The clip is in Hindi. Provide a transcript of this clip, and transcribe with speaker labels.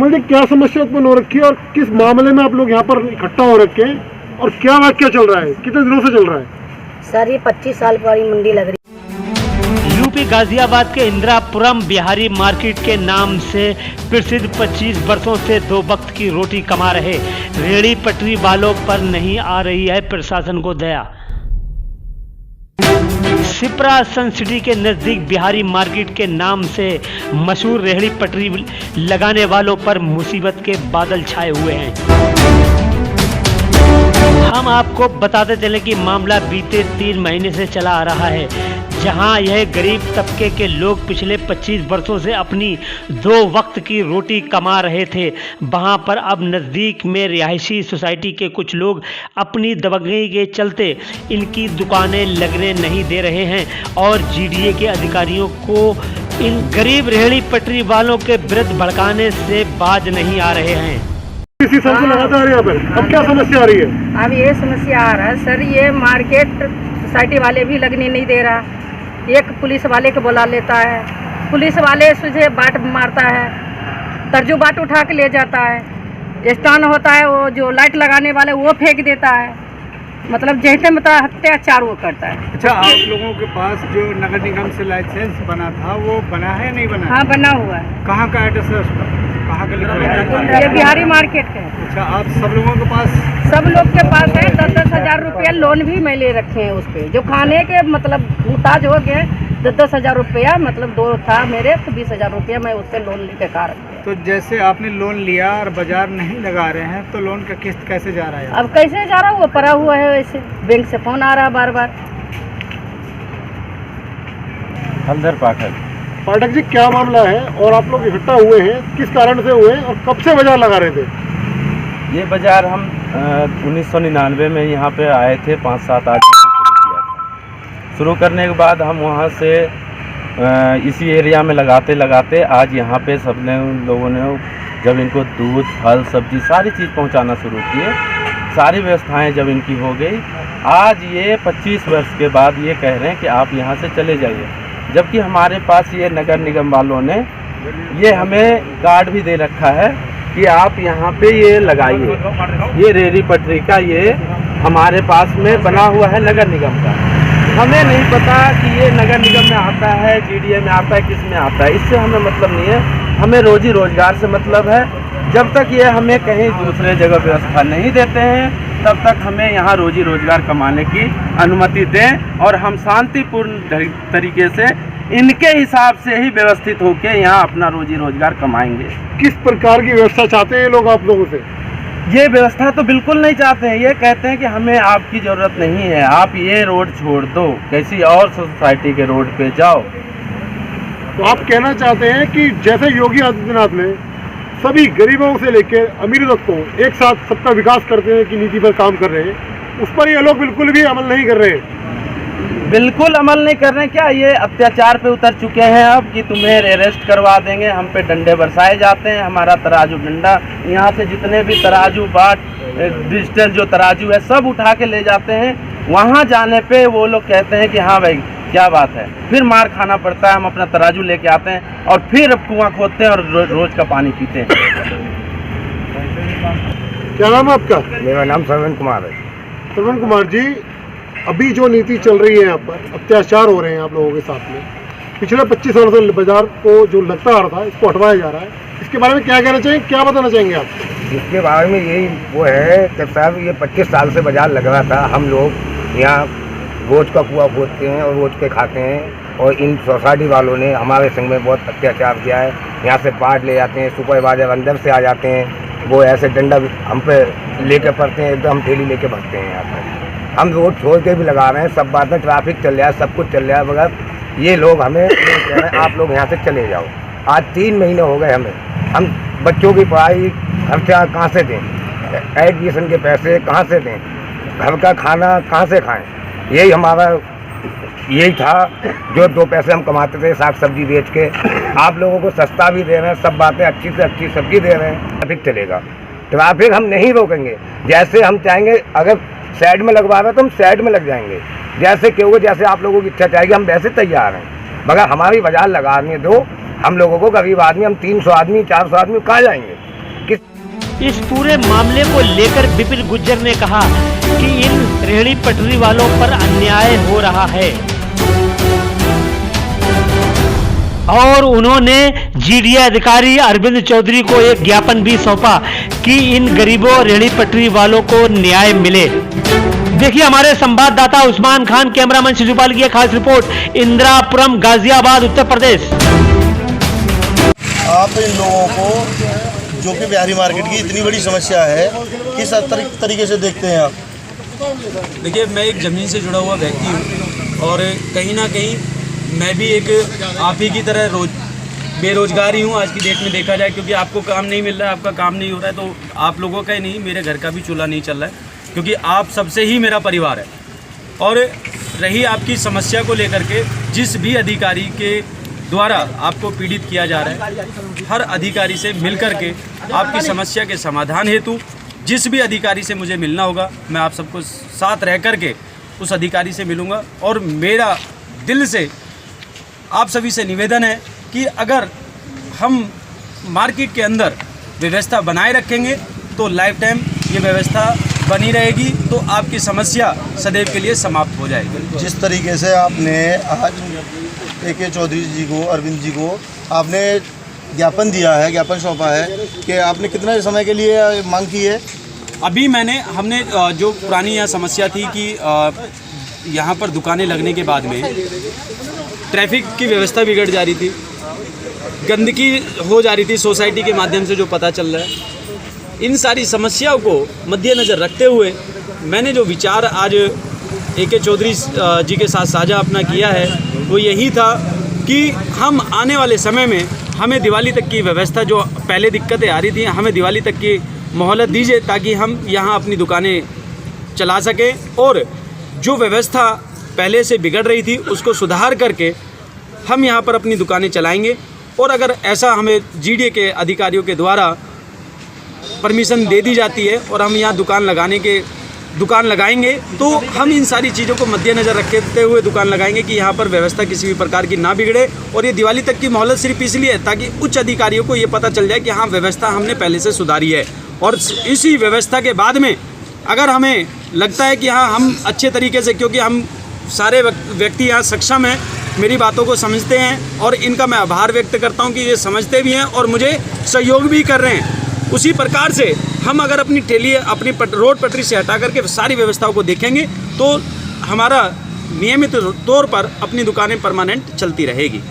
Speaker 1: कमल जी, क्या समस्या उत्पन्न हो रखी है और किस मामले में आप लोग यहाँ पर इकट्ठा हो रखे हैं और क्या वाक्य चल रहा है, कितने दिनों से चल रहा है?
Speaker 2: सर, ये 25 साल पुरानी मंडी लग रही है।
Speaker 3: यूपी गाजियाबाद के इंदिरापुरम बिहारी मार्केट के नाम से प्रसिद्ध 25 वर्षों से 2 वक्त की रोटी कमा रहे रेहड़ी पटरी वालों पर नहीं आ रही है प्रशासन को दया। शिप्रा सन सिटी के नजदीक बिहारी मार्केट के नाम से मशहूर रेहड़ी पटरी लगाने वालों पर मुसीबत के बादल छाए हुए हैं। हम आपको बताते चले कि मामला बीते 3 महीने से चला आ रहा है, जहां यह गरीब तबके के लोग पिछले 25 वर्षों से अपनी 2 वक्त की रोटी कमा रहे थे। वहां पर अब नज़दीक में रिहायशी सोसाइटी के कुछ लोग अपनी दबंगई के चलते इनकी दुकानें लगने नहीं दे रहे हैं और जीडीए के अधिकारियों को इन गरीब रेहड़ी पटरी वालों के विरुद्ध भड़काने से बाज नहीं आ रहे हैं।
Speaker 1: इसी साल से लगातार यहाँ पर अब क्या समस्या आ रही है?
Speaker 2: अब ये समस्या आ रहा है सर, ये मार्केट सोसाइटी वाले भी लगने नहीं दे रहा। एक पुलिस वाले को बुला लेता है, पुलिस वाले तुझे बाट मारता है, तरजू बाट उठा के ले जाता है। स्टैंड होता है, वो जो लाइट लगाने वाले वो फेंक देता है। मतलब जैसे मतलब अत्याचार वो करता है।
Speaker 4: अच्छा, आप लोगों के पास जो नगर निगम से लाइसेंस बना था वो बना है नहीं बना?
Speaker 2: हाँ, बना हुआ है।
Speaker 4: कहाँ का एड्रेस है उसका? कहाँ का लिखा है?
Speaker 2: ये बिहारी मार्केट का है।
Speaker 4: अच्छा, आप सब लोगों के पास?
Speaker 2: सब लोग के पास है। 10-10 हज़ार रुपया लोन भी मैं ले रखे हैं उस पे, जो खाने के मतलब मुहताज हो गए। 10-10 हज़ार रुपया मतलब 2 था मेरे, तो 20 हज़ार रुपया मैं उससे लोन लेके कार।
Speaker 4: तो जैसे आपने लोन लिया और बाजार नहीं लगा रहे हैं तो लोन का किस्त कैसे जा रहा है?
Speaker 2: अब कैसे जा रहा है, वो पड़ा हुआ है वैसे। बैंक से फोन आ रहा है बार बार।
Speaker 5: हल्दर
Speaker 1: पाठक जी, क्या मामला है और आप लोग इकट्ठा हुए हैं, किस कारण से हुए और कब से बाजार लगा रहे थे?
Speaker 5: ये बाजार हम 1999 में यहाँ पे आए थे, 5-7 आदमी शुरू किया था। शुरू करने के बाद हम वहाँ से इसी एरिया में लगाते लगाते आज यहाँ पे सब लोगों ने जब इनको दूध, फल, सब्जी सारी चीज़ पहुँचाना शुरू किए, सारी व्यवस्थाएं जब इनकी हो गई, आज ये 25 वर्ष के बाद ये कह रहे हैं कि आप यहाँ से चले जाइए। जबकि हमारे पास ये नगर निगम वालों ने ये हमें कार्ड भी दे रखा है कि आप यहाँ पे ये लगाइए। ये रेहड़ी पटरी का ये हमारे पास में बना हुआ है नगर निगम का। हमें नहीं पता कि ये नगर निगम में आता है, जीडीए में आता है, किस में आता है, इससे हमें मतलब नहीं है। हमें रोजी रोजगार से मतलब है। जब तक ये हमें कहीं दूसरे जगह व्यवस्था नहीं देते हैं तब तक हमें यहाँ रोजी रोजगार कमाने की अनुमति दें और हम शांतिपूर्ण तरीके से इनके हिसाब से ही व्यवस्थित होकर यहाँ अपना रोजी रोजगार कमाएंगे।
Speaker 1: किस प्रकार की व्यवस्था चाहते हैं ये लोग आप लोगों से?
Speaker 5: ये व्यवस्था तो बिल्कुल नहीं चाहते हैं। ये कहते हैं कि हमें आपकी ज़रूरत नहीं है, आप ये रोड छोड़ दो, किसी और सोसाइटी के रोड पे जाओ।
Speaker 1: तो आप कहना चाहते हैं कि जैसे योगी आदित्यनाथ ने सभी गरीबों से लेकर अमीरों तक को एक साथ सबका विकास करते हैं की नीति पर काम कर रहे हैं, उस पर ये लोग बिल्कुल भी अमल नहीं कर रहे हैं?
Speaker 5: बिल्कुल अमल नहीं कर रहे हैं। क्या ये अत्याचार पे उतर चुके हैं अब कि तुम्हें अरेस्ट करवा देंगे, हम पे डंडे बरसाए जाते हैं। हमारा तराजू डंडा यहाँ से जितने भी तराजू बाट डिजिटल जो तराजू है सब उठा के ले जाते हैं। वहाँ जाने पे वो लोग कहते हैं कि हाँ भाई क्या बात है, फिर मार खाना पड़ता है। हम अपना तराजू लेके आते हैं और फिर कुआं खोदते हैं और रोज का पानी पीते हैं।
Speaker 1: क्या नाम है आपका?
Speaker 6: मेरा नाम श्रवण कुमार है।
Speaker 1: श्रवण कुमार जी, अभी जो नीति चल रही है यहाँ पर, अत्याचार हो रहे हैं आप लोगों के साथ में, पिछले 25 साल से बाजार को जो लगता आ रहा था इसको हटवाया जा रहा है, इसके बारे में क्या कहना चाहिए, क्या बताना चाहेंगे आप?
Speaker 6: इसके बारे में यही वो है कि साहब ये 25 साल से बाजार लग रहा था। हम लोग यहाँ रोज का कुआं खोदते हैं और रोज के खाते हैं और इन सोसाइटी वालों ने हमारे संग में बहुत अत्याचार किया है। यहाँ से पाट ले जाते हैं, सुपरवाइजर अंदर से आ जाते हैं, वो ऐसे डंडा हम पे लेके पड़ते हैं, एकदम थैली लेके भगते हैं। यहाँ पर हम रोड छोड़ के भी लगा रहे हैं, सब बात है, ट्रैफिक चल रहा है, सब कुछ चल रहा है, मगर ये लोग हमें कह रहे हैं आप लोग यहाँ से चले जाओ। आज 3 महीने हो गए हमें। हम बच्चों की पढ़ाई खर्चा कहाँ से दें, एडमिशन के पैसे कहाँ से दें, घर का खाना कहाँ से खाएं? यही हमारा यही था जो 2 पैसे हम कमाते थे साग सब्जी बेच के। आप लोगों को सस्ता भी दे रहे हैं, सब बातें अच्छी से अच्छी सब्जी दे रहे हैं। ट्रैफिक चलेगा, ट्रैफिक हम नहीं रोकेंगे। जैसे हम चाहेंगे, अगर साइड में लगवा रहे हैं तो हम साइड में लग जाएंगे, जैसे क्योंकि जैसे आप लोगों की इच्छा चाहेगी हम वैसे तैयार हैं। मगर हमारी बाजार लगाने दो हम लोगों को। गरीब आदमी, हम 300 आदमी 400 आदमी कहाँ जाएंगे?
Speaker 3: इस पूरे मामले को लेकर विपिन गुज्जर ने कहा कि इन रेहड़ी पटरी वालों पर अन्याय हो रहा है और उन्होंने जीडीए अधिकारी अरविंद चौधरी को एक ज्ञापन भी सौंपा कि इन गरीबों रेहड़ी पटरी वालों को न्याय मिले। देखिए हमारे संवाददाता उस्मान खान, कैमरामैन शिशुपाल की खास रिपोर्ट, इंदिरापुरम, गाजियाबाद, उत्तर प्रदेश।
Speaker 7: आप इन लोगों को जो कि बिहारी मार्केट की इतनी बड़ी समस्या है किस तरीके से देखते हैं आप?
Speaker 8: देखिए, मैं एक ज़मीन से जुड़ा हुआ व्यक्ति हूँ और कहीं ना कहीं मैं भी एक आप ही की तरह बेरोजगार ही हूँ आज की डेट में देखा जाए, क्योंकि आपको काम नहीं मिल रहा है, आपका काम नहीं हो रहा है, तो आप लोगों का ही नहीं, मेरे घर का भी चूल्हा नहीं चल रहा है, क्योंकि आप सबसे ही मेरा परिवार है। और रही आपकी समस्या को लेकर के, जिस भी अधिकारी के द्वारा आपको पीड़ित किया जा रहा है, हर अधिकारी से मिल कर के आपकी समस्या के समाधान हेतु जिस भी अधिकारी से मुझे मिलना होगा, मैं आप सबको साथ रह कर के उस अधिकारी से मिलूँगा। और मेरा दिल से आप सभी से निवेदन है कि अगर हम मार्केट के अंदर व्यवस्था बनाए रखेंगे तो लाइफ टाइम ये व्यवस्था बनी रहेगी, तो आपकी समस्या सदैव के लिए समाप्त हो जाएगी।
Speaker 7: जिस तरीके से आपने आज AK चौधरी जी को, अरविंद जी को आपने ज्ञापन दिया है, ज्ञापन सौंपा है, कि आपने कितने समय के लिए मांग की है?
Speaker 8: अभी हमने जो पुरानी यहाँ समस्या थी कि यहाँ पर दुकानें लगने के बाद में ट्रैफिक की व्यवस्था बिगड़ जा रही थी, गंदगी हो जा रही थी सोसाइटी के माध्यम से, जो पता चल रहा है। इन सारी समस्याओं को मद्देनज़र रखते हुए मैंने जो विचार आज AK चौधरी जी के साथ साझा अपना किया है, वो यही था कि हम आने वाले समय में हमें दिवाली तक की व्यवस्था, जो पहले दिक्कतें आ रही थी, हमें दिवाली तक की मोहलत दीजिए ताकि हम यहाँ अपनी दुकानें चला सकें और जो व्यवस्था पहले से बिगड़ रही थी उसको सुधार करके हम यहाँ पर अपनी दुकानें चलाएंगे। और अगर ऐसा हमें जीडीए के अधिकारियों के द्वारा परमिशन दे दी जाती है और हम यहाँ दुकान लगाएंगे, तो हम इन सारी चीज़ों को मद्देनज़र रखते हुए दुकान लगाएंगे कि यहाँ पर व्यवस्था किसी भी प्रकार की ना बिगड़े। और ये दिवाली तक की मोहलत सिर्फ इसलिए है ताकि उच्च अधिकारियों को ये पता चल जाए कि हाँ, व्यवस्था हमने पहले से सुधारी है। और इसी व्यवस्था के बाद में अगर हमें लगता है कि हाँ, हम अच्छे तरीके से, क्योंकि हम सारे व्यक्ति यहाँ सक्षम हैं, मेरी बातों को समझते हैं और इनका मैं आभार व्यक्त करता हूँ कि ये समझते भी हैं और मुझे सहयोग भी कर रहे हैं। उसी प्रकार से हम अगर अपनी ठेली अपनी रोड पटरी से हटा करके सारी व्यवस्थाओं को देखेंगे तो हमारा नियमित तौर पर अपनी दुकानें परमानेंट चलती रहेगी।